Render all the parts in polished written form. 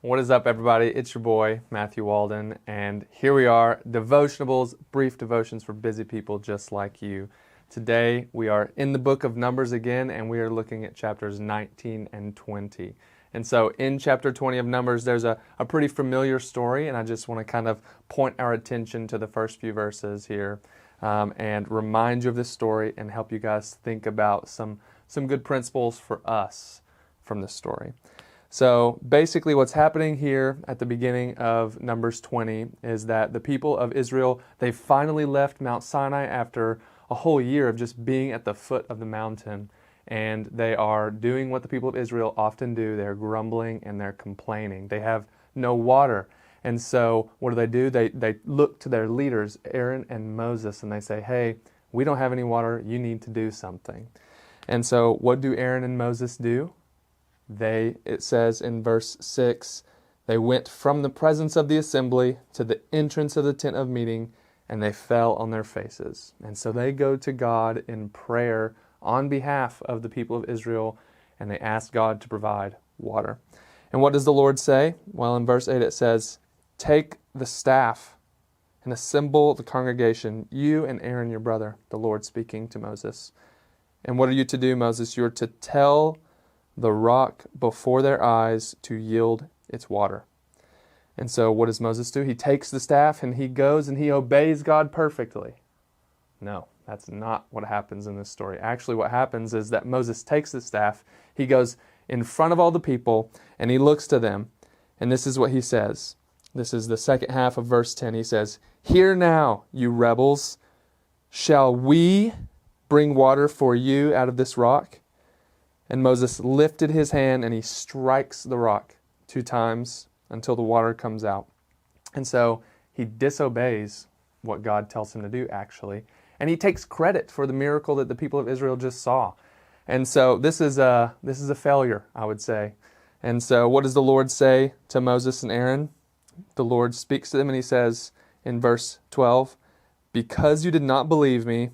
What is up, everybody? It's your boy, Matthew Walden, and here we are, Devotionables, brief devotions for busy people just like you. Today, we are in the book of Numbers again, and we are looking at chapters 19 and 20. And so in chapter 20 of Numbers, there's a pretty familiar story, and I just want to kind of point our attention to the first few verses here and remind you of this story and help you guys think about some good principles for us from this story. So basically what's happening here at the beginning of Numbers 20 is that the people of Israel, they finally left Mount Sinai after a whole year of just being at the foot of the mountain. And they are doing what the people of Israel often do. They're grumbling and they're complaining. They have no water. And so what do? They look to their leaders, Aaron and Moses, and they say, hey, we don't have any water. You need to do something. And so what do Aaron and Moses do? It says in verse 6, they went from the presence of the assembly to the entrance of the tent of meeting, and they fell on their faces. And so they go to God in prayer on behalf of the people of Israel, and they ask God to provide water. And what does the Lord say? Well, in verse 8 it says, take the staff and assemble the congregation, you and Aaron your brother, the Lord speaking to Moses. And what are you to do, Moses? You are to tell the rock before their eyes to yield its water. And so what does Moses do? He takes the staff and he goes and he obeys God perfectly. No, that's not what happens in this story. Actually, what happens is that Moses takes the staff, he goes in front of all the people, and he looks to them. And this is what he says. This is the second half of verse 10. He says, hear now, you rebels, shall we bring water for you out of this rock? And Moses lifted his hand and he strikes the rock 2 times until the water comes out. And so he disobeys what God tells him to do, actually. And he takes credit for the miracle that the people of Israel just saw. And so this is a failure, I would say. And so what does the Lord say to Moses and Aaron? The Lord speaks to them and he says in verse 12, because you did not believe me,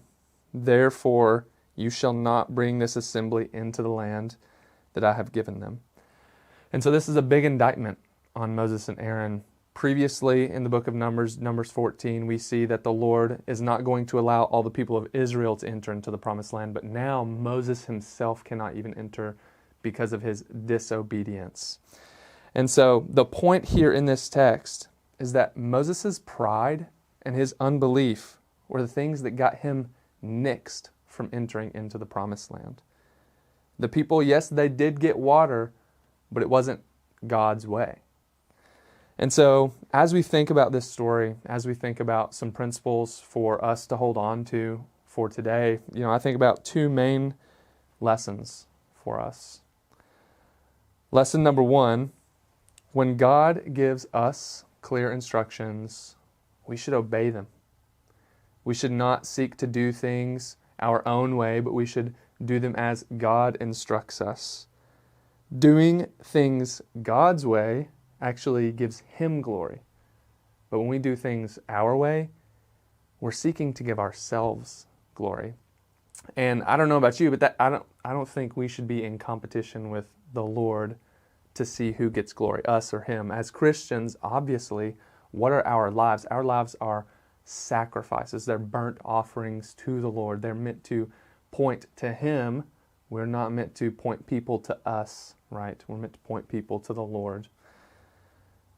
therefore you shall not bring this assembly into the land that I have given them. And so this is a big indictment on Moses and Aaron. Previously in the book of Numbers 14, we see that the Lord is not going to allow all the people of Israel to enter into the promised land, but now Moses himself cannot even enter because of his disobedience. And so the point here in this text is that Moses' pride and his unbelief were the things that got him nixed from entering into the promised land. The people, yes, they did get water, but it wasn't God's way. And so as we think about this story, as we think about some principles for us to hold on to for today, I think about 2 main lessons for us. Lesson number 1, when God gives us clear instructions, we should obey them. We should not seek to do things our own way, but we should do them as God instructs us. Doing things God's way actually gives Him glory. But when we do things our way, we're seeking to give ourselves glory. And I don't know about you, but I don't think we should be in competition with the Lord to see who gets glory, us or Him. As Christians, obviously, what are our lives? Our lives are sacrifices. They're burnt offerings to the Lord. They're meant to point to Him. We're not meant to point people to us, right? We're meant to point people to the Lord.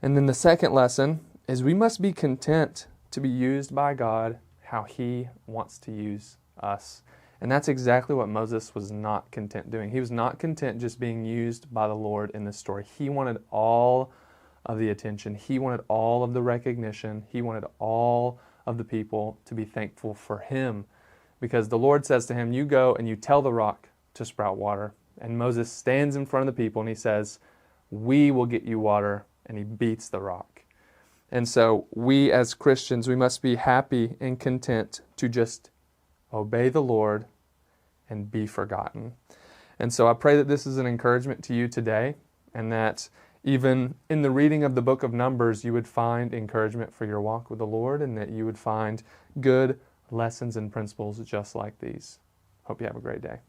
And then the second lesson is we must be content to be used by God how He wants to use us. And that's exactly what Moses was not content doing. He was not content just being used by the Lord in this story. He wanted all of the attention. He wanted all of the recognition. He wanted all of the people to be thankful for him, because the Lord says to him, you go and you tell the rock to sprout water. And Moses stands in front of the people and he says, we will get you water, and he beats the rock. And so we as Christians, we must be happy and content to just obey the Lord and be forgotten. And so I pray that this is an encouragement to you today, and that even in the reading of the book of Numbers, you would find encouragement for your walk with the Lord, and that you would find good lessons and principles just like these. Hope you have a great day.